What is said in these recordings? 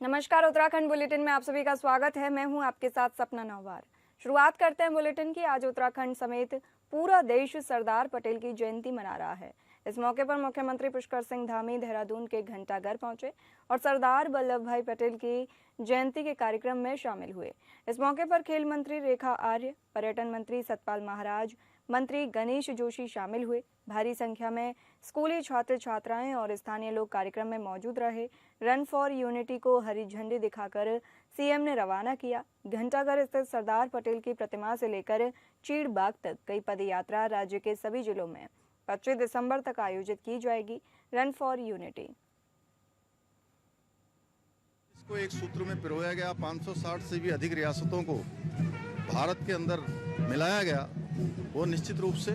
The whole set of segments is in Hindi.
नमस्कार, उत्तराखंड बुलेटिन में आप सभी का स्वागत है। मैं हूं आपके साथ सपना नौवार। शुरुआत करते हैं बुलेटिन की। आज उत्तराखंड समेत पूरा देश सरदार पटेल की जयंती मना रहा है। इस मौके पर मुख्यमंत्री पुष्कर सिंह धामी देहरादून के घंटाघर पहुंचे और सरदार वल्लभ भाई पटेल की जयंती के कार्यक्रम में शामिल हुए। इस मौके पर खेल मंत्री रेखा आर्य, पर्यटन मंत्री सतपाल महाराज, मंत्री गणेश जोशी शामिल हुए। भारी संख्या में स्कूली छात्र छात्राएं और स्थानीय लोग कार्यक्रम में मौजूद रहे। रन फॉर यूनिटी को हरी झंडी दिखाकर सीएम ने रवाना किया। घंटाघर स्थित सरदार पटेल की प्रतिमा से लेकर चीड़ बाग तक कई पदयात्रा राज्य के सभी जिलों में 25 दिसंबर तक आयोजित की जाएगी। रन फॉर यूनिटी इसको एक सूत्र में पिरोया गया। 560 से भी अधिक रियासतों को भारत के अंदर मिलाया गया। वो निश्चित रूप से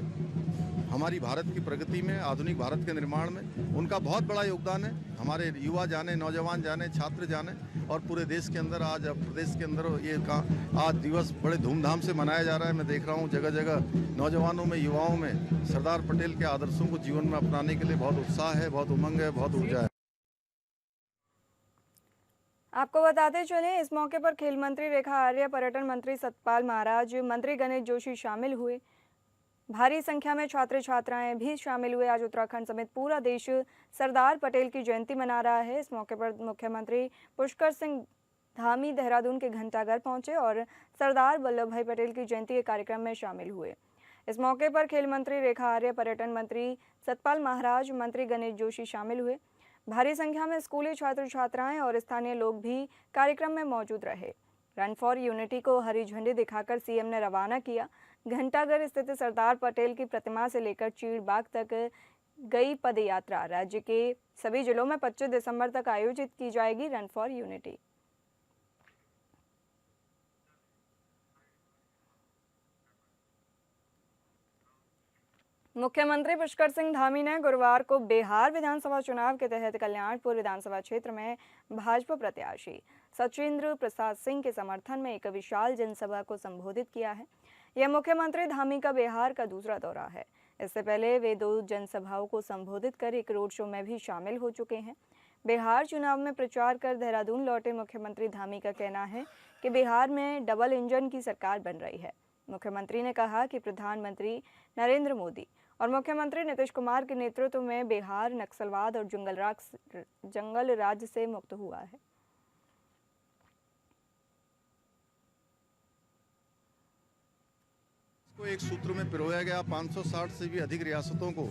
हमारी भारत की प्रगति में, आधुनिक भारत के निर्माण में उनका बहुत बड़ा योगदान है। हमारे युवा जाने, नौजवान जाने, छात्र जाने और पूरे देश के अंदर आज प्रदेश के अंदर ये आज दिवस बड़े धूमधाम से मनाया जा रहा है। मैं देख रहा हूँ जगह जगह नौजवानों में, युवाओं में सरदार पटेल के आदर्शों को जीवन में अपनाने के लिए बहुत उत्साह है, बहुत उमंग है, बहुत ऊर्जा है। आपको बताते चलें, इस मौके पर खेल मंत्री रेखा आर्य, पर्यटन मंत्री सतपाल महाराज, मंत्री गणेश जोशी शामिल हुए। भारी संख्या में छात्र छात्राएं भी शामिल हुए। आज उत्तराखंड समेत पूरा देश सरदार पटेल की जयंती मना रहा है। इस मौके पर मुख्यमंत्री पुष्कर सिंह धामी देहरादून के घंटाघर पहुंचे और सरदार वल्लभ भाई पटेल की जयंती के कार्यक्रम में शामिल हुए। इस मौके पर खेल मंत्री रेखा आर्य, पर्यटन मंत्री सतपाल महाराज, मंत्री गणेश जोशी शामिल हुए। भारी संख्या में स्कूली छात्र छात्राएं और स्थानीय लोग भी कार्यक्रम में मौजूद रहे। रन फॉर यूनिटी को हरी झंडी दिखाकर सीएम ने रवाना किया। घंटाघर स्थित सरदार पटेल की प्रतिमा से लेकर चीड़ बाग तक गई पदयात्रा राज्य के सभी जिलों में 25 दिसंबर तक आयोजित की जाएगी। रन फॉर यूनिटी मुख्यमंत्री पुष्कर सिंह धामी ने गुरुवार को बिहार विधानसभा चुनाव के तहत कल्याणपुर विधानसभा क्षेत्र में भाजपा प्रत्याशी सचिंद्र प्रसाद सिंह के समर्थन में एक विशाल जनसभा को संबोधित किया है। यह मुख्यमंत्री धामी का बिहार का दूसरा दौरा है। इससे पहले वे 2 जनसभाओं को संबोधित कर एक रोड शो में भी शामिल हो चुके हैं। बिहार चुनाव में प्रचार कर देहरादून लौटे मुख्यमंत्री धामी का कहना है कि बिहार में डबल इंजन की सरकार बन रही है। मुख्यमंत्री ने कहा कि प्रधानमंत्री नरेंद्र मोदी और मुख्यमंत्री नीतीश कुमार के नेतृत्व में बिहार नक्सलवाद और जंगल राज से मुक्त हुआ है। इसको एक सूत्र में पिरोया गया। 560 से भी अधिक रियासतों को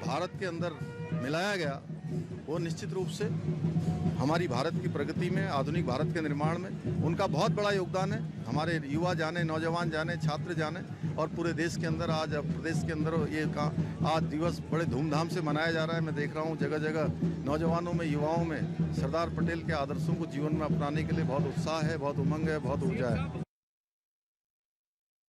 भारत के अंदर मिलाया गया। वो निश्चित रूप से हमारी भारत की प्रगति में, आधुनिक भारत के निर्माण में उनका बहुत बड़ा योगदान है। हमारे युवा जाने, नौजवान जाने, छात्र जाने और पूरे देश के अंदर आज प्रदेश के अंदर ये आज दिवस बड़े धूमधाम से मनाया जा रहा है। मैं देख रहा हूँ जगह जगह नौजवानों में, युवाओं में सरदार पटेल के आदर्शों को जीवन में अपनाने के लिए बहुत उत्साह है, बहुत उमंग है, बहुत ऊर्जा है।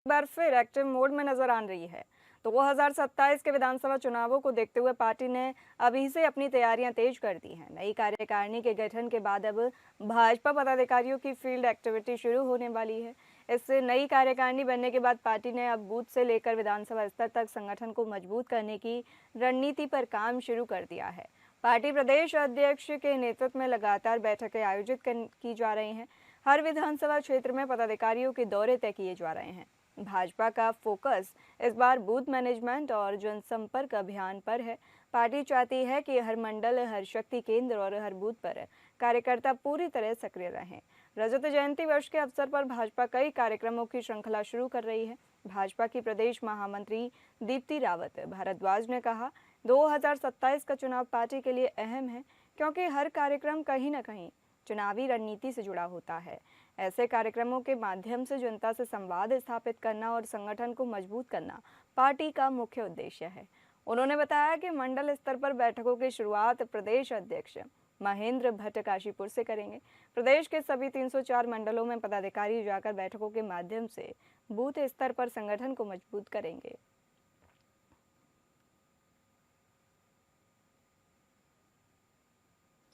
बार फिर एक्टिव मोड में नजर आ रही है। 2027 के विधानसभा चुनावों को देखते हुए पार्टी ने अभी से अपनी तैयारियां तेज कर दी हैं। नई कार्यकारिणी के गठन के बाद अब भाजपा पदाधिकारियों की फील्ड एक्टिविटी शुरू होने वाली है। इस नई कार्यकारिणी बनने के बाद पार्टी ने अब बूथ से लेकर विधानसभा स्तर तक संगठन को मजबूत करने की रणनीति पर काम शुरू कर दिया है। पार्टी प्रदेश अध्यक्ष के नेतृत्व में लगातार बैठकें आयोजित की जा रही हैं। हर विधानसभा क्षेत्र में पदाधिकारियों के दौरे तय किए जा रहे हैं। भाजपा का फोकस इस बार बूथ मैनेजमेंट और जनसंपर्क अभियान पर है। पार्टी चाहती है कि हर मंडल, हर शक्ति केंद्र और हर बूथ पर कार्यकर्ता पूरी तरह सक्रिय रहें। रजत जयंती वर्ष के अवसर पर भाजपा कई कार्यक्रमों की श्रृंखला शुरू कर रही है। भाजपा की प्रदेश महामंत्री दीप्ति रावत भारद्वाज ने कहा, 2027 का चुनाव पार्टी के लिए अहम है क्योंकि हर कार्यक्रम कहीं न कहीं चुनावी रणनीति से जुड़ा होता है। ऐसे कार्यक्रमों के माध्यम से जनता से संवाद स्थापित करना और संगठन को मजबूत करना पार्टी का मुख्य उद्देश्य है। उन्होंने बताया कि मंडल स्तर पर बैठकों की शुरुआत प्रदेश अध्यक्ष महेंद्र भट्ट काशीपुर से करेंगे। प्रदेश के सभी 304 मंडलों में पदाधिकारी जाकर बैठकों के माध्यम से बूथ स्तर पर संगठन को मजबूत करेंगे।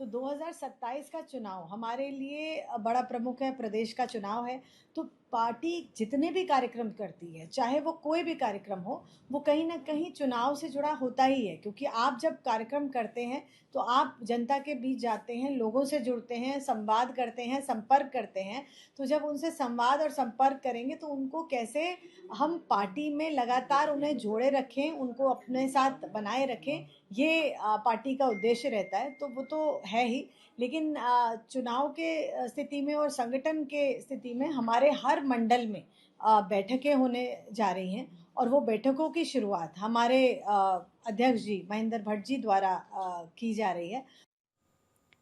तो 2027 का चुनाव हमारे लिए बड़ा प्रमुख है, प्रदेश का चुनाव है। तो पार्टी जितने भी कार्यक्रम करती है, चाहे वो कोई भी कार्यक्रम हो, वो कहीं न कहीं चुनाव से जुड़ा होता ही है, क्योंकि आप जब कार्यक्रम करते हैं, तो आप जनता के बीच जाते हैं, लोगों से जुड़ते हैं, संवाद करते हैं, संपर्क करते हैं। तो जब उनसे संवाद और संपर्क करेंगे, तो उनको कैसे हम पार्टी में लगातार उन्हें जोड़े रखें, उनको अपने साथ बनाए रखें, ये पार्टी का उद्देश्य रहता है। तो वो तो है ही, लेकिन चुनाव के स्थिति में और संगठन के स्थिति में हमारे हर मंडल में बैठकें होने जा रही हैं, और वो बैठकों की शुरुआत हमारे अध्यक्ष जी महेंद्र भट्ट जी द्वारा की जा रही है।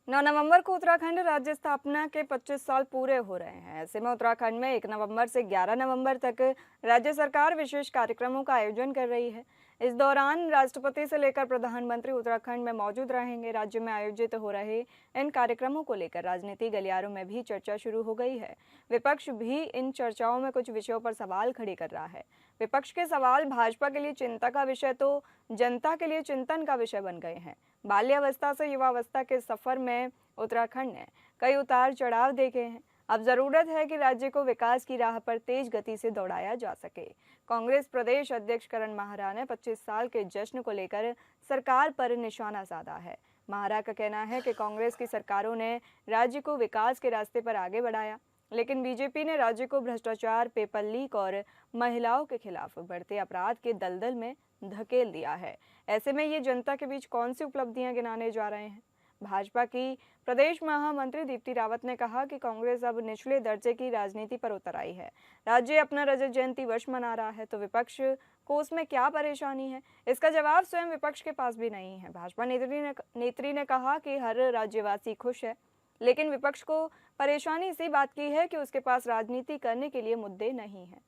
9 नवंबर को उत्तराखंड राज्य स्थापना के 25 साल पूरे हो रहे हैं। ऐसे में उत्तराखंड में 1 नवंबर से 11 नवंबर तक राज्य सरकार विशेष कार्यक्रमों का आयोजन कर रही है। इस दौरान राष्ट्रपति से लेकर प्रधानमंत्री उत्तराखंड में मौजूद रहेंगे। राज्य में आयोजित हो रहे इन कार्यक्रमों को लेकर राजनीतिक गलियारों में भी चर्चा शुरू हो गई है। विपक्ष भी इन चर्चाओं में कुछ विषयों पर सवाल खड़े कर रहा है। विपक्ष के सवाल भाजपा के लिए चिंता का विषय तो जनता के लिए चिंतन का विषय बन गए हैं। बाल्यावस्था से युवावस्था के सफर में उत्तराखंड ने कई उतार चढ़ाव देखे हैं। अब जरूरत है कि राज्य को विकास की राह पर तेज गति से दौड़ाया जा सके। कांग्रेस प्रदेश अध्यक्ष करण माहरा ने 25 साल के जश्न को लेकर सरकार पर निशाना साधा है। माहरा का कहना है कि कांग्रेस की सरकारों ने राज्य को विकास के रास्ते पर आगे बढ़ाया, लेकिन बीजेपी ने राज्य को भ्रष्टाचार, पेपर लीक और महिलाओं के खिलाफ बढ़ते अपराध के दलदल में धकेल दिया है। ऐसे में ये जनता के बीच कौन सी उपलब्धियां गिनाने जा रहे हैं? भाजपा की प्रदेश महामंत्री दीप्ति रावत ने कहा कि कांग्रेस अब निचले दर्जे की राजनीति पर उतर आई है। राज्य अपना रजत जयंती वर्ष मना रहा है, तो विपक्ष को उसमें क्या परेशानी है? इसका जवाब स्वयं विपक्ष के पास भी नहीं है। भाजपा नेत्री ने कहा कि हर राज्यवासी खुश है, लेकिन विपक्ष को परेशानी इसी बात की है कि उसके पास राजनीति करने के लिए मुद्दे नहीं हैं।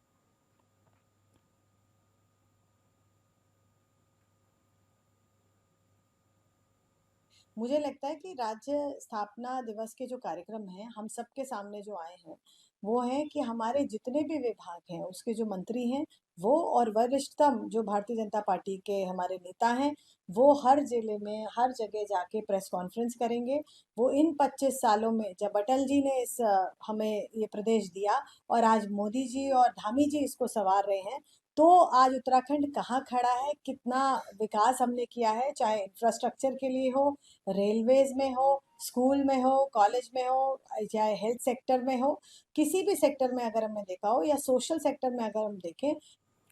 मुझे लगता है कि राज्य स्थापना दिवस के जो कार्यक्रम हैं, हम सबके सामने जो आए हैं, वो है कि हमारे जितने भी विभाग हैं, उसके जो मंत्री हैं, वो और वरिष्ठतम जो भारतीय जनता पार्टी के हमारे नेता हैं, वो हर जिले में, हर जगह जाके प्रेस कॉन्फ्रेंस करेंगे। वो इन 25 सालों में जब अटल जी ने हमें ये प्रदेश दिया और आज मोदी जी और धामी जी इसको संवार रहे हैं, तो आज उत्तराखंड कहाँ खड़ा है, कितना विकास हमने किया है, चाहे इंफ्रास्ट्रक्चर के लिए हो, रेलवेज में हो, स्कूल में हो, कॉलेज में हो, चाहे हेल्थ सेक्टर में हो, किसी भी सेक्टर में अगर हमने देखा हो, या सोशल सेक्टर में अगर हम देखें।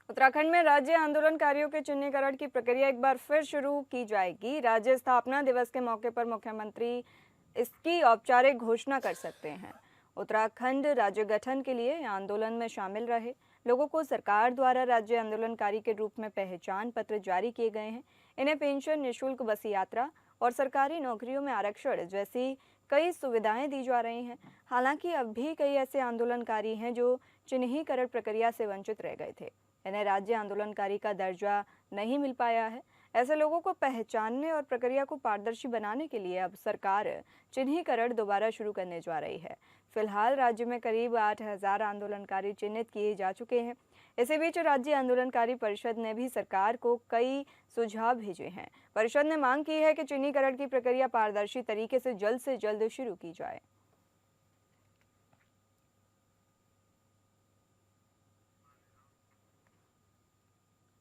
उत्तराखंड में राज्य आंदोलनकारियों के चिन्हीकरण की प्रक्रिया एक बार फिर शुरू की जाएगी। राज्य स्थापना दिवस के मौके पर मुख्यमंत्री इसकी औपचारिक घोषणा कर सकते हैं। उत्तराखंड राज्य गठन के लिए आंदोलन में शामिल रहे लोगों को सरकार द्वारा राज्य आंदोलनकारी के रूप में पहचान पत्र जारी किए गए हैं। इन्हें पेंशन, निःशुल्क बस यात्रा और सरकारी नौकरियों में आरक्षण जैसी कई सुविधाएं दी जा रही हैं। हालांकि अब भी कई ऐसे आंदोलनकारी हैं जो चिन्हीकरण प्रक्रिया से वंचित रह गए थे। इन्हें राज्य आंदोलनकारी का दर्जा नहीं मिल पाया है। ऐसे लोगों को पहचानने और प्रक्रिया को पारदर्शी बनाने के लिए अब सरकार चिन्हीकरण दोबारा शुरू करने जा रही है। फिलहाल राज्य में करीब 8,000 आंदोलनकारी चिन्हित किए जा चुके हैं। इसी बीच राज्य आंदोलनकारी परिषद ने भी सरकार को कई सुझाव भेजे हैं। परिषद ने मांग की है कि चिन्हीकरण की प्रक्रिया पारदर्शी तरीके से जल्द शुरू की जाए।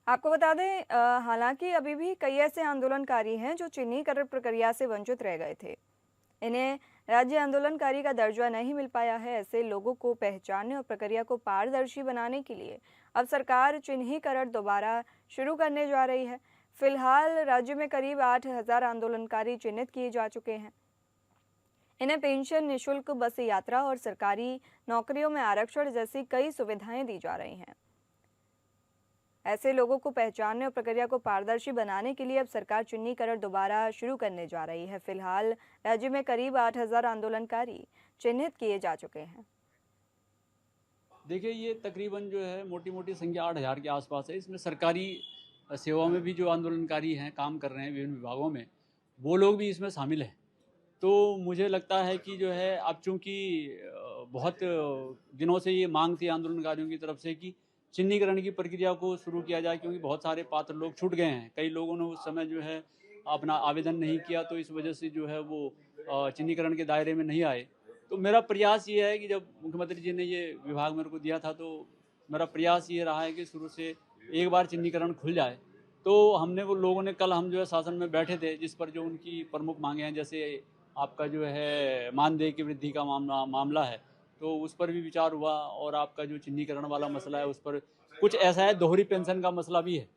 आपको बता दें, हालांकि अभी भी कई ऐसे आंदोलनकारी हैं जो चिन्हीकरण प्रक्रिया से वंचित रह गए थे। इन्हें राज्य आंदोलनकारी का दर्जा नहीं मिल पाया है। ऐसे लोगों को पहचानने और प्रक्रिया को पारदर्शी बनाने के लिए अब सरकार चिन्हीकरण दोबारा शुरू करने जा रही है। फिलहाल राज्य में करीब 8,000 आंदोलनकारी चिन्हित किए जा चुके हैं। इन्हें पेंशन, निःशुल्क बस यात्रा और सरकारी नौकरियों में आरक्षण जैसी कई सुविधाएं दी जा रही हैं। ऐसे लोगों को पहचानने और प्रक्रिया को पारदर्शी बनाने के लिए अब सरकार चिन्हीकरण दोबारा शुरू करने जा रही है। फिलहाल राज्य में करीब 8,000 आंदोलनकारी चिन्हित किए जा चुके हैं। देखिए, ये तकरीबन जो है मोटी मोटी संख्या 8,000 के आसपास है। इसमें सरकारी सेवा में भी जो आंदोलनकारी हैं, काम कर रहे हैं विभिन्न विभागों में, वो लोग भी इसमें शामिल हैं। तो मुझे लगता है कि जो है अब चूँकि बहुत दिनों से ये मांग थी आंदोलनकारियों की तरफ से कि चिन्हीकरण की प्रक्रिया को शुरू किया जाए, क्योंकि बहुत सारे पात्र लोग छूट गए हैं। कई लोगों ने उस समय जो है अपना आवेदन नहीं किया, तो इस वजह से जो है वो चिन्हीकरण के दायरे में नहीं आए। तो मेरा प्रयास ये है कि जब मुख्यमंत्री जी ने ये विभाग मेरे को दिया था, तो मेरा प्रयास ये रहा है कि शुरू से एक बार चिन्हीकरण खुल जाए। तो हमने वो लोगों ने कल हम जो है शासन में बैठे थे, जिस पर जो उनकी प्रमुख मांगे हैं, जैसे आपका जो है मानदेय की वृद्धि का मामला है, तो उस पर भी विचार हुआ, और आपका जो चिन्हीकरण वाला मसला है उस पर कुछ ऐसा है, दोहरी पेंशन का मसला भी है।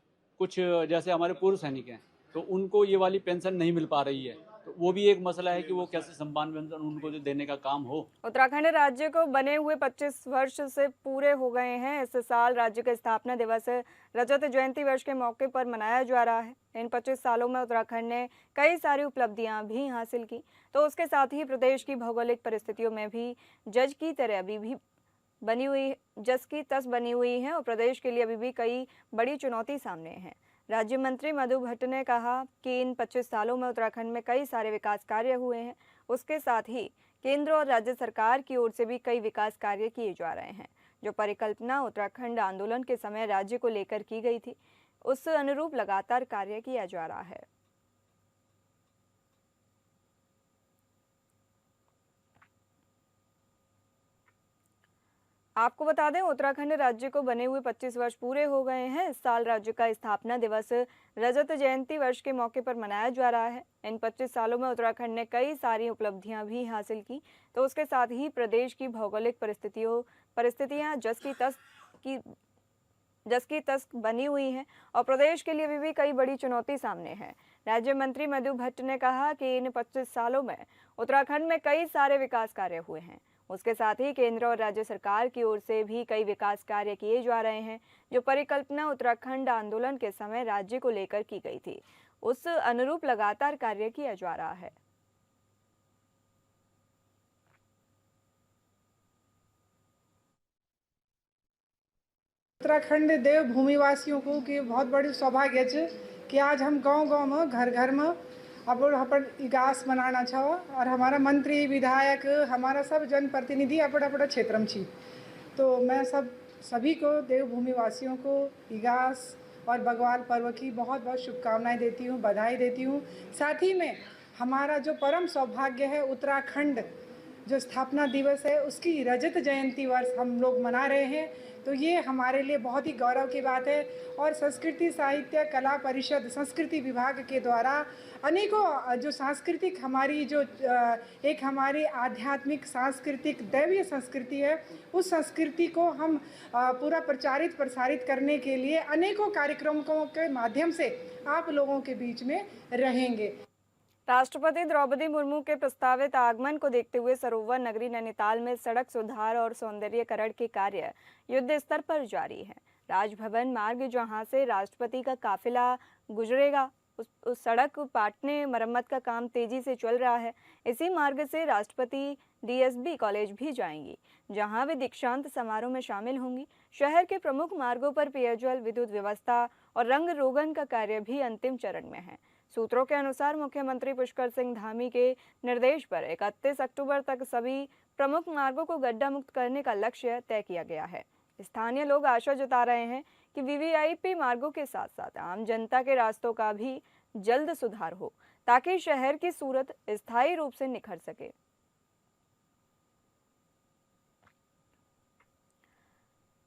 कुछ जैसे हमारे पूर्व सैनिक हैं, तो उनको ये वाली पेंशन नहीं मिल पा रही है, तो वो भी एक मसला है कि वो कैसे सम्मान पेंशन उनको जो देने का काम हो। उत्तराखंड राज्य को बने हुए 25 वर्ष से पूरे हो गए हैं। इस साल राज्य का स्थापना दिवस रजत जयंती वर्ष के मौके पर मनाया जा रहा है। इन 25 सालों में उत्तराखंड ने कई सारी उपलब्धियां भी हासिल की, तो उसके साथ ही प्रदेश की भौगोलिक परिस्थितियों में भी जज की तरह अभी भी जस की तस बनी हुई है, और प्रदेश के लिए अभी भी कई बड़ी चुनौती सामने है। राज्य मंत्री मधु भट्ट ने कहा कि इन 25 सालों में उत्तराखंड में कई सारे विकास कार्य हुए हैं। उसके साथ ही केंद्र और राज्य सरकार की ओर से भी कई विकास कार्य किए जा रहे हैं। जो परिकल्पना उत्तराखंड आंदोलन के समय राज्य को लेकर की गई थी, उस अनुरूप लगातार कार्य किया जा रहा है। आपको बता दें, उत्तराखंड राज्य को बने हुए 25 वर्ष पूरे हो गए हैं। इस साल राज्य का स्थापना दिवस रजत जयंती वर्ष के मौके पर मनाया जा रहा है। इन 25 सालों में उत्तराखंड ने कई सारी उपलब्धियां भी हासिल की, तो उसके साथ ही प्रदेश की भौगोलिक परिस्थितियां जस की तस बनी हुई हैं, और प्रदेश के लिए भी कई बड़ी चुनौती सामने है। राज्य मंत्री मधु भट्ट ने कहा कि इन 25 सालों में उत्तराखंड में कई सारे विकास कार्य हुए हैं। उसके साथ ही केंद्र और राज्य सरकार की ओर से भी कई विकास कार्य किए जा रहे हैं। जो परिकल्पना उत्तराखंड आंदोलन के समय राज्य को लेकर की गई थी, उस अनुरूप लगातार कार्य किया जा रहा है। उत्तराखंड देवभूमि वासियों को कि बहुत बड़ी सौभाग्य है कि आज हम गांव-गांव में घर-घर में अपन विकास बनाना छा, और हमारा मंत्री विधायक हमारा सब जनप्रतिनिधि अपना क्षेत्र में छी। तो मैं सभी को देवभूमि वासियों को विकास और बग्वाल पर्व की बहुत बहुत शुभकामनाएं देती हूँ, बधाई देती हूँ। साथ ही में हमारा जो परम सौभाग्य है, उत्तराखंड जो स्थापना दिवस है उसकी रजत जयंती वर्ष हम लोग मना रहे हैं, तो ये हमारे लिए बहुत ही गौरव की बात है। और संस्कृति साहित्य कला परिषद संस्कृति विभाग के द्वारा अनेकों जो सांस्कृतिक हमारी जो एक हमारी आध्यात्मिक सांस्कृतिक दैवीय संस्कृति है, उस संस्कृति को हम पूरा प्रसारित करने के लिए अनेकों कार्यक्रमों के माध्यम से आप लोगों के बीच में रहेंगे। राष्ट्रपति द्रौपदी मुर्मू के प्रस्तावित आगमन को देखते हुए सरोवर नगरी नैनीताल में सड़क सुधार और सौंदर्यीकरण के कार्य युद्ध स्तर पर जारी है। राजभवन मार्ग जहां से राष्ट्रपति का काफिला गुजरेगा, उस सड़क पाटने मरम्मत का काम तेजी से चल रहा है। इसी मार्ग से राष्ट्रपति डीएसबी कॉलेज भी जाएंगी, जहां वे दीक्षांत समारोह में शामिल होंगी। शहर के प्रमुख मार्गों पर पेयजल, विद्युत व्यवस्था और रंग रोगन का कार्य भी अंतिम चरण में है। सूत्रों के अनुसार मुख्यमंत्री पुष्कर सिंह धामी के निर्देश पर 31 अक्टूबर तक सभी प्रमुख मार्गों को गड्ढा मुक्त करने का लक्ष्य तय किया गया है। स्थानीय लोग आशा जता रहे हैं कि वीवीआईपी मार्गों के साथ साथ आम जनता के रास्तों का भी जल्द सुधार हो, ताकि शहर की सूरत स्थायी रूप से निखर सके।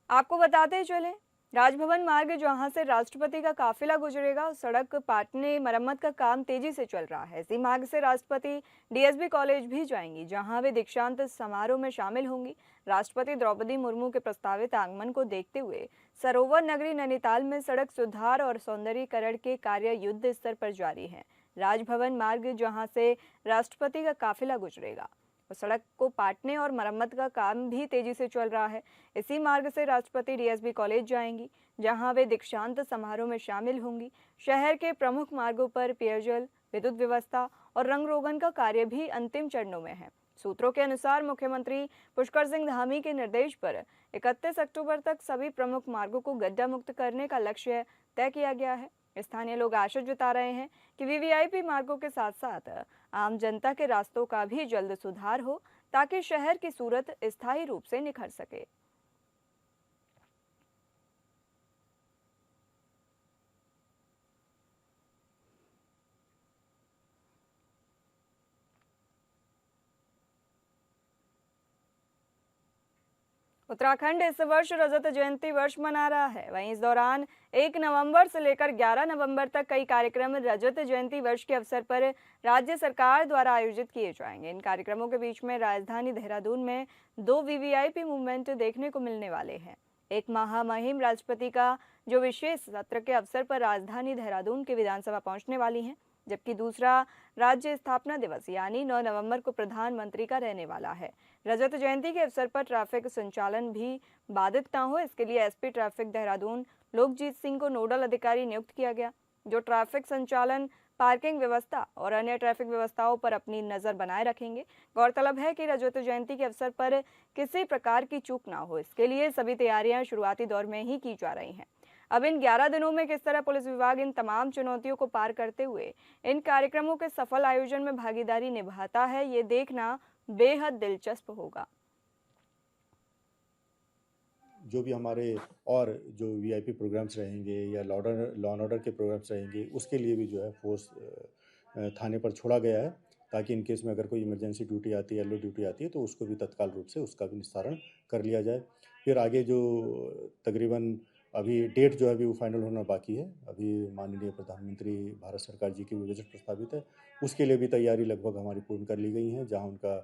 आपको बताते चलें, राजभवन मार्ग जहां से राष्ट्रपति का काफिला गुजरेगा, उस सड़क पाटने मरम्मत का काम तेजी से चल रहा है। इसी मार्ग से राष्ट्रपति डीएसबी कॉलेज भी जाएंगी, जहां वे दीक्षांत समारोह में शामिल होंगी। राष्ट्रपति द्रौपदी मुर्मू के प्रस्तावित आगमन को देखते हुए सरोवर नगरी नैनीताल में सड़क सुधार और सौंदर्यीकरण के कार्य युद्ध स्तर पर जारी है। राजभवन मार्ग जहां से राष्ट्रपति का काफिला गुजरेगा, उस सड़क को पाटने और मरम्मत का काम भी तेजी से चल रहा है। इसी मार्ग से राष्ट्रपति डीएसबी कॉलेज जाएंगी, जहां वे दीक्षांत समारोह में शामिल होंगी। शहर के प्रमुख मार्गों पर पेयजल, विद्युत व्यवस्था और रंग रोगन का कार्य भी अंतिम चरणों में है। सूत्रों के अनुसार मुख्यमंत्री पुष्कर सिंह धामी के निर्देश पर 31 अक्टूबर तक सभी प्रमुख मार्गों को गड्ढा मुक्त करने का लक्ष्य तय किया गया है। स्थानीय लोग आशा जता रहे हैं कि वीवीआईपी मार्गों के साथ साथ आम जनता के रास्तों का भी जल्द सुधार हो, ताकि शहर की सूरत स्थायी रूप से निखर सके। उत्तराखंड इस वर्ष रजत जयंती वर्ष मना रहा है। वहीं इस दौरान 1 नवंबर से लेकर 11 नवंबर तक कई कार्यक्रम रजत जयंती वर्ष के अवसर पर राज्य सरकार द्वारा आयोजित किए जाएंगे। इन कार्यक्रमों के बीच में राजधानी देहरादून में 2 वीवीआईपी मूवमेंट देखने को मिलने वाले हैं। एक महामहिम राष्ट्रपति का जो विशेष सत्र के अवसर पर राजधानी देहरादून के विधानसभा पहुंचने वाली हैं, जबकि दूसरा राज्य स्थापना दिवस यानी 9 नवंबर को प्रधानमंत्री का रहने वाला है। रजत जयंती के अवसर पर ट्रैफिक संचालन भी बाधित न हो, इसके लिए एसपी ट्रैफिक देहरादून लोकजीत सिंह को नोडल अधिकारी नियुक्त किया गया, जो ट्रैफिक संचालन, पार्किंग व्यवस्था और अन्य ट्रैफिक व्यवस्थाओं पर अपनी नजर बनाए रखेंगे। गौरतलब है कि रजत जयंती के अवसर पर किसी प्रकार की चूक ना हो, इसके लिए सभी तैयारियां शुरुआती दौर में ही की जा रही हैं। अब इन 11 दिनों में किस तरह पुलिस विभाग इन तमाम चुनौतियों को पार करते हुए इन कार्यक्रमों के सफल आयोजन में भागीदारी निभाता है, ये देखना बेहद दिलचस्प होगा। जो भी हमारे और जो वीआईपी प्रोग्राम्स रहेंगे या लॉ एंड ऑर्डर के प्रोग्राम्स रहेंगे, उसके लिए भी जो है फोर्स थाने पर छोड़ा गया है, ताकि इन केस में अगर कोई इमरजेंसी ड्यूटी आती है, येलो ड्यूटी आती है, तो उसको भी तत्काल रूप से उसका भी निस्तारण कर लिया जाए। फिर आगे जो तकरीबन अभी डेट जो है अभी वो फाइनल होना बाकी है। अभी माननीय प्रधानमंत्री भारत सरकार जी की विजिट प्रस्तावित है, उसके लिए भी तैयारी लगभग हमारी पूर्ण कर ली गई है। जहाँ उनका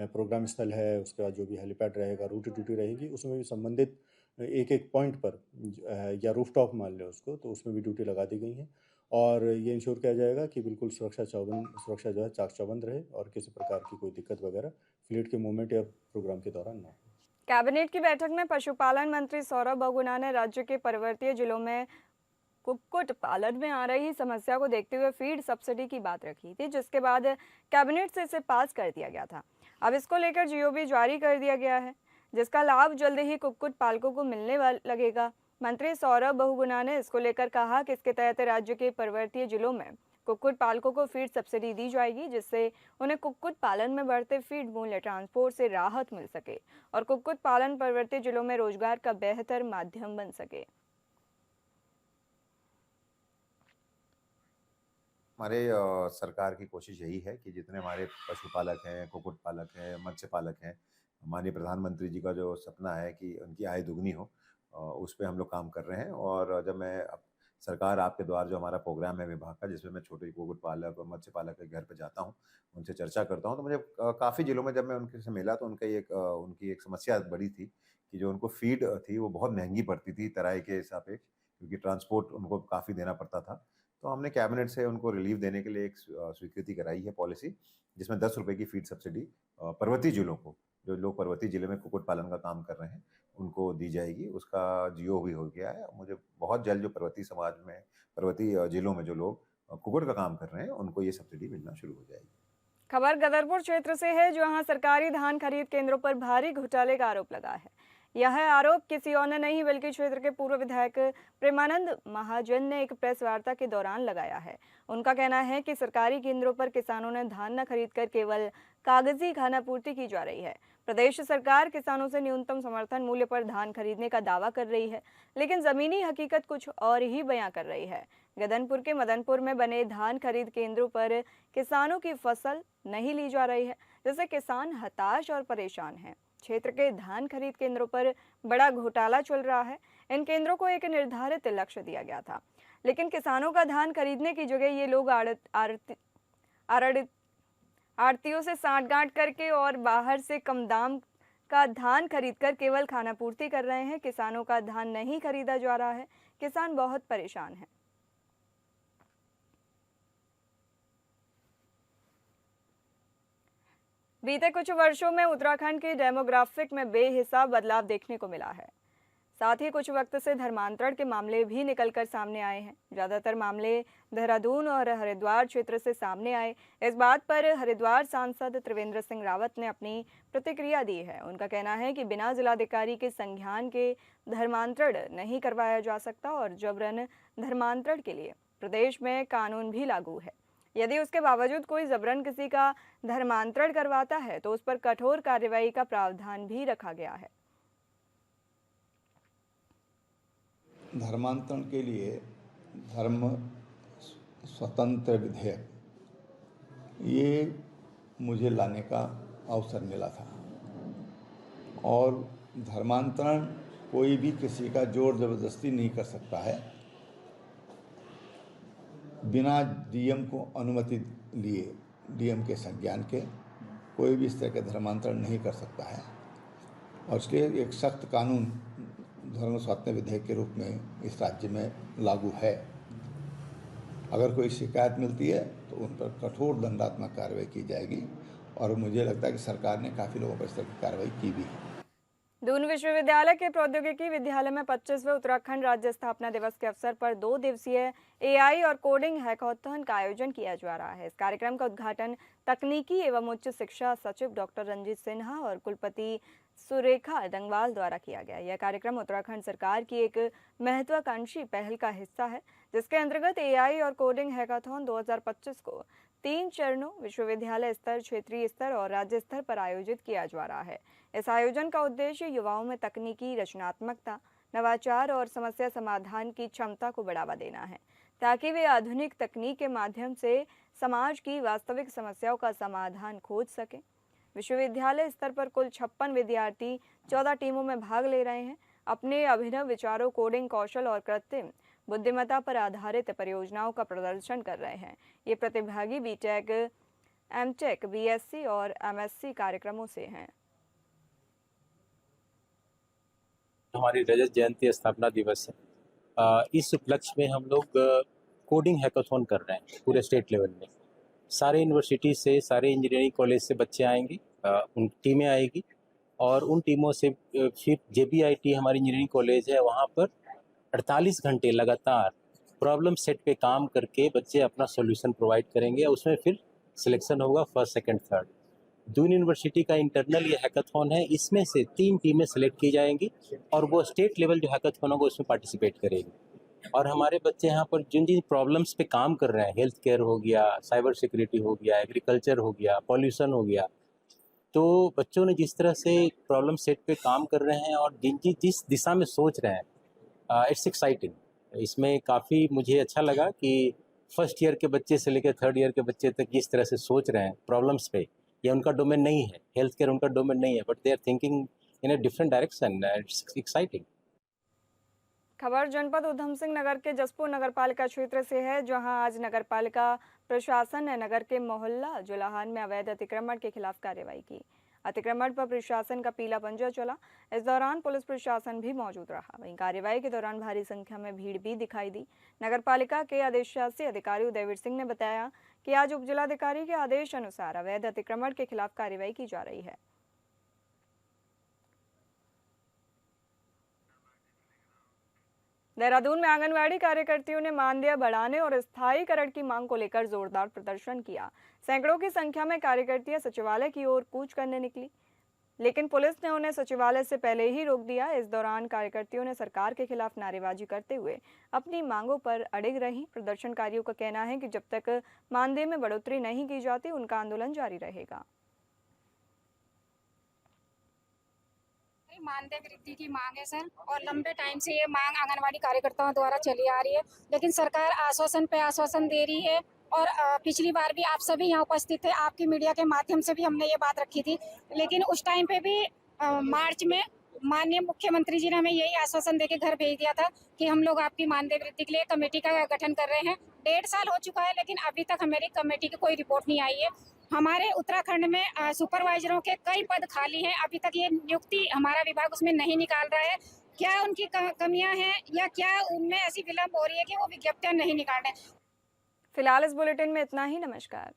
प्रोग्राम स्थल है, उसके बाद जो भी हेलीपैड रहेगा, रूट ड्यूटी रहेगी, उसमें भी संबंधित एक पॉइंट पर या रूफटॉप मान लें उसको, तो उसमें भी ड्यूटी लगा दी गई है। और ये इंश्योर किया जाएगा कि बिल्कुल सुरक्षा जो है चाक चौबंद रहे और किसी प्रकार की कोई दिक्कत वगैरह फ्लीट के मूवमेंट या प्रोग्राम के दौरान ना हो। कैबिनेट की बैठक में पशुपालन मंत्री सौरभ बहुगुणा ने राज्य के पर्वतीय जिलों में कुक्कुट पालन में आ रही समस्या को देखते हुए फीड सब्सिडी की बात रखी थी, जिसके बाद कैबिनेट से इसे पास कर दिया गया था। अब इसको लेकर जीओबी जारी कर दिया गया है, जिसका लाभ जल्द ही कुक्कुट पालकों को मिलने लगेगा। मंत्री सौरभ बहुगुणा ने इसको लेकर कहा कि इसके तहत राज्य के पर्वतीय जिलों में कुक्कुट पालकों को फीड सब्सिडी दी जाएगी, जिससे उन्हें कुक्कुट पालन में बढ़ते फीड मूल्य ट्रांसपोर्ट से राहत मिल सके और कुक्कुट पालन पर्वतीय जिलों में रोजगार का बेहतर माध्यम बन सके। हमारे सरकार की कोशिश यही है कि जितने हमारे पशुपालक हैं, कुक्कुट पालक हैं, मत्स्य पालक हैं, माननीय प्रधानमंत्री जी का जो सपना है कि उनकी आय दुगनी हो, उस पे हम लोग काम कर रहे हैं। और जब मैं सरकार आपके द्वार जो हमारा प्रोग्राम है विभाग का, जिसमें मैं छोटे कुक्कुट पालक और मत्स्य पालक के घर पे जाता हूँ, उनसे चर्चा करता हूँ, तो मुझे काफ़ी जिलों में जब मैं उनके से मिला तो उनकी एक समस्या बड़ी थी कि जो उनको फीड थी वो बहुत महंगी पड़ती थी तराई के सापेक्ष, क्योंकि ट्रांसपोर्ट उनको काफ़ी देना पड़ता था। तो हमने कैबिनेट से उनको रिलीफ देने के लिए एक स्वीकृति कराई है पॉलिसी, जिसमें 10 रुपये की फीड सब्सिडी पर्वतीय जिलों को, जो लोग पर्वतीय जिले में कुक्कुट पालन का काम कर रहे हैं, उनको दी जाएगी। उसका जीओ भी हो गया है। मुझे बहुत जल्द जो पर्वतीय समाज में, पर्वतीय जिलों में जो लोग कुक्कुट का काम कर रहे हैं, उनको ये सब्सिडी मिलना शुरू हो जाएगी। खबर गदरपुर क्षेत्र से है, जहां सरकारी धान खरीद केंद्रों पर भारी घोटाले का आरोप लगा है। यह आरोप किसी और ने नहीं बल्कि क्षेत्र के पूर्व विधायक प्रेमानंद महाजन ने एक प्रेस वार्ता के दौरान लगाया है। उनका कहना है कि सरकारी केंद्रों पर किसानों ने धान न खरीदकर केवल कागजी खानापूर्ति की जा रही है। प्रदेश सरकार किसानों से न्यूनतम समर्थन मूल्य पर धान खरीदने का दावा कर रही है, लेकिन जमीनी हकीकत कुछ और ही बयां कर रही है। गदनपुर के मदनपुर में बने धान खरीद केंद्रों पर किसानों की फसल नहीं ली जा रही है, जिससे किसान हताश और परेशान हैं। क्षेत्र के धान खरीद केंद्रों पर बड़ा घोटाला चल रहा है। इन केंद्रों को एक निर्धारित लक्ष्य दिया गया था, लेकिन किसानों का धान खरीदने की जगह ये लोग आड़तियों से सांठगांठ करके और बाहर से कम दाम का धान खरीदकर केवल खानापूर्ति कर रहे हैं। किसानों का धान नहीं खरीदा जा रहा है। किसान बहुत परेशान हैं। बीते कुछ वर्षों में उत्तराखंड के डेमोग्राफिक में बेहिसाब बदलाव देखने को मिला है। साथ ही कुछ वक्त से धर्मांतरण के मामले भी निकलकर सामने आए हैं। ज़्यादातर मामले देहरादून और हरिद्वार क्षेत्र से सामने आए। इस बात पर हरिद्वार सांसद त्रिवेंद्र सिंह रावत ने अपनी प्रतिक्रिया दी है। उनका कहना है कि बिना जिलाधिकारी के संज्ञान के धर्मांतरण नहीं करवाया जा सकता और जबरन धर्मांतरण के लिए प्रदेश में कानून भी लागू है। यदि उसके बावजूद कोई जबरन किसी का धर्मांतरण करवाता है तो उस पर कठोर कार्रवाई का प्रावधान भी रखा गया है। धर्मांतरण के लिए धर्म स्वतंत्र विधेयक ये मुझे लाने का अवसर मिला था और धर्मांतरण कोई भी किसी का जोर जबरदस्ती नहीं कर सकता है। बिना डीएम को अनुमति लिए, डीएम के संज्ञान के कोई भी इस तरह का धर्मांतरण नहीं कर सकता है, और इसलिए एक सख्त कानून धर्म स्वातंत्र्य विधेयक के रूप में इस राज्य में लागू है। अगर कोई शिकायत मिलती है तो उन पर कठोर दंडात्मक कार्रवाई की जाएगी, और मुझे लगता है कि सरकार ने काफ़ी लोगों पर इस तरह की कार्रवाई की भी है। दून विश्वविद्यालय के प्रौद्योगिकी विद्यालय में 25वें उत्तराखंड राज्य स्थापना दिवस के अवसर पर 2 दिवसीय एआई और कोडिंग हैकाथॉन का आयोजन किया जा रहा है। इस कार्यक्रम का उद्घाटन तकनीकी एवं उच्च शिक्षा सचिव डॉक्टर रंजीत सिन्हा और कुलपति सुरेखा डंगवाल द्वारा किया गया। यह कार्यक्रम उत्तराखंड सरकार की एक महत्वाकांक्षी पहल का हिस्सा है, जिसके अंतर्गत एआई और कोडिंग हैकाथॉन 2025 को 3 चरणों विश्वविद्यालय स्तर, क्षेत्रीय स्तर और राज्य स्तर पर आयोजित किया जा रहा है। इस आयोजन का उद्देश्य युवाओं में तकनीकी रचनात्मकता, नवाचार और समस्या समाधान की क्षमता को बढ़ावा देना है, ताकि वे आधुनिक तकनीक के माध्यम से समाज की वास्तविक समस्याओं का समाधान खोज सकें। विश्वविद्यालय स्तर पर कुल 56 विद्यार्थी 14 टीमों में भाग ले रहे हैं। अपने अभिनव विचारों, कोडिंग कौशल और कृत्रिम बुद्धिमत्ता पर आधारित परियोजनाओं का प्रदर्शन कर रहे हैं। ये प्रतिभागी बीटेक, एमटेक, बीएससी और एमएससी कार्यक्रमों से हैं। हमारी रजत जयंती स्थापना दिवस है। इस उपलक्ष्य में हम लोग कोडिंग हैकाथॉन कर रहे हैं पूरे स्टेट लेवल में। सारे यूनिवर्सिटी से, सारे इंजीनियरिंग कॉलेज से बच्चे आएंगे, उन टीमें आएगी, और उन टीमों से फिर जेबीआईटी हमारी इंजीनियरिंग कॉलेज है, वहाँ पर 48 घंटे लगातार प्रॉब्लम सेट पे काम करके बच्चे अपना सॉल्यूशन प्रोवाइड करेंगे। उसमें फिर सिलेक्शन होगा first, second, third. Doon university का इंटरनल ये हैकाथॉन है, इसमें से 3 टीमें सेलेक्ट की जाएंगी और वो स्टेट लेवल जो हैकाथॉन होगा उसमें पार्टिसिपेट करेंगे। और हमारे बच्चे यहाँ पर जिन जिन प्रॉब्लम्स पे काम कर रहे हैं, हेल्थ केयर हो गया, साइबर सिक्योरिटी हो गया, एग्रीकल्चर हो गया, पॉल्यूशन हो गया, तो बच्चों ने जिस तरह से प्रॉब्लम सेट पे काम कर रहे हैं और जिस दिशा में सोच रहे हैं, इट्स एक्साइटिंग। इसमें काफ़ी मुझे अच्छा लगा कि फर्स्ट ईयर के बच्चे से लेकर थर्ड ईयर के बच्चे तक जिस तरह से सोच रहे हैं प्रॉब्लम्स पे, ये उनका डोमेन नहीं है, हेल्थ केयर उनका डोमेन नहीं है, but they are thinking in a different direction. It's exciting. खबर जनपद उधम सिंह नगर के जसपुर नगरपालिका क्षेत्र से है, जहां आज नगरपालिका प्रशासन ने नगर के मोहल्ला जुलाहान में अवैध अतिक्रमण के खिलाफ कार्रवाई की। अतिक्रमण पर प्रशासन का पीला पंजा चला। इस दौरान पुलिस प्रशासन भी मौजूद रहा। वहीं कार्रवाई के दौरान भारी संख्या में भीड़ भी दिखाई दी। नगरपालिका के अधिशासी अधिकारी उदयवीर सिंह ने बताया कि आज उप जिलाधिकारी के आदेश अनुसार अवैध अतिक्रमण के खिलाफ कार्रवाई की जा रही है। देहरादून में आंगनवाड़ी कार्यकर्तियों ने मानदेय बढ़ाने और स्थायीकरण की मांग को लेकर जोरदार प्रदर्शन किया। सैकड़ों की संख्या में कार्यकर्तियां सचिवालय की ओर कूच करने निकली, लेकिन पुलिस ने उन्हें सचिवालय से पहले ही रोक दिया। इस दौरान कार्यकर्तियों ने सरकार के खिलाफ नारेबाजी करते हुए अपनी मांगों पर अड़िग रही। प्रदर्शनकारियों का कहना है कि जब तक मानदेय में बढ़ोतरी नहीं की जाती, उनका आंदोलन जारी रहेगा। मानदेय वृद्धि की मांग है सर, और लंबे टाइम से ये मांग आंगनवाड़ी कार्यकर्ताओं द्वारा चली आ रही है, लेकिन सरकार आश्वासन पे आश्वासन दे रही है। और पिछली बार भी आप सभी यहाँ उपस्थित थे, आपकी मीडिया के माध्यम से भी हमने ये बात रखी थी, लेकिन उस टाइम पे भी मार्च में माननीय मुख्यमंत्री जी ने हमें यही आश्वासन देके घर भेज दिया था कि हम लोग आपकी मानदेय वृद्धि के लिए कमेटी का गठन कर रहे हैं। 1.5 साल हो चुका है, लेकिन अभी तक हमारी कमेटी की कोई रिपोर्ट नहीं आई है। हमारे उत्तराखंड में सुपरवाइजरों के कई पद खाली हैं, अभी तक ये नियुक्ति हमारा विभाग उसमें नहीं निकाल रहा है। क्या उनकी कमियां हैं या क्या उनमें ऐसी विलम्ब हो रही है कि वो विज्ञप्तियां नहीं निकाल रहे हैं। फिलहाल इस बुलेटिन में इतना ही। नमस्कार।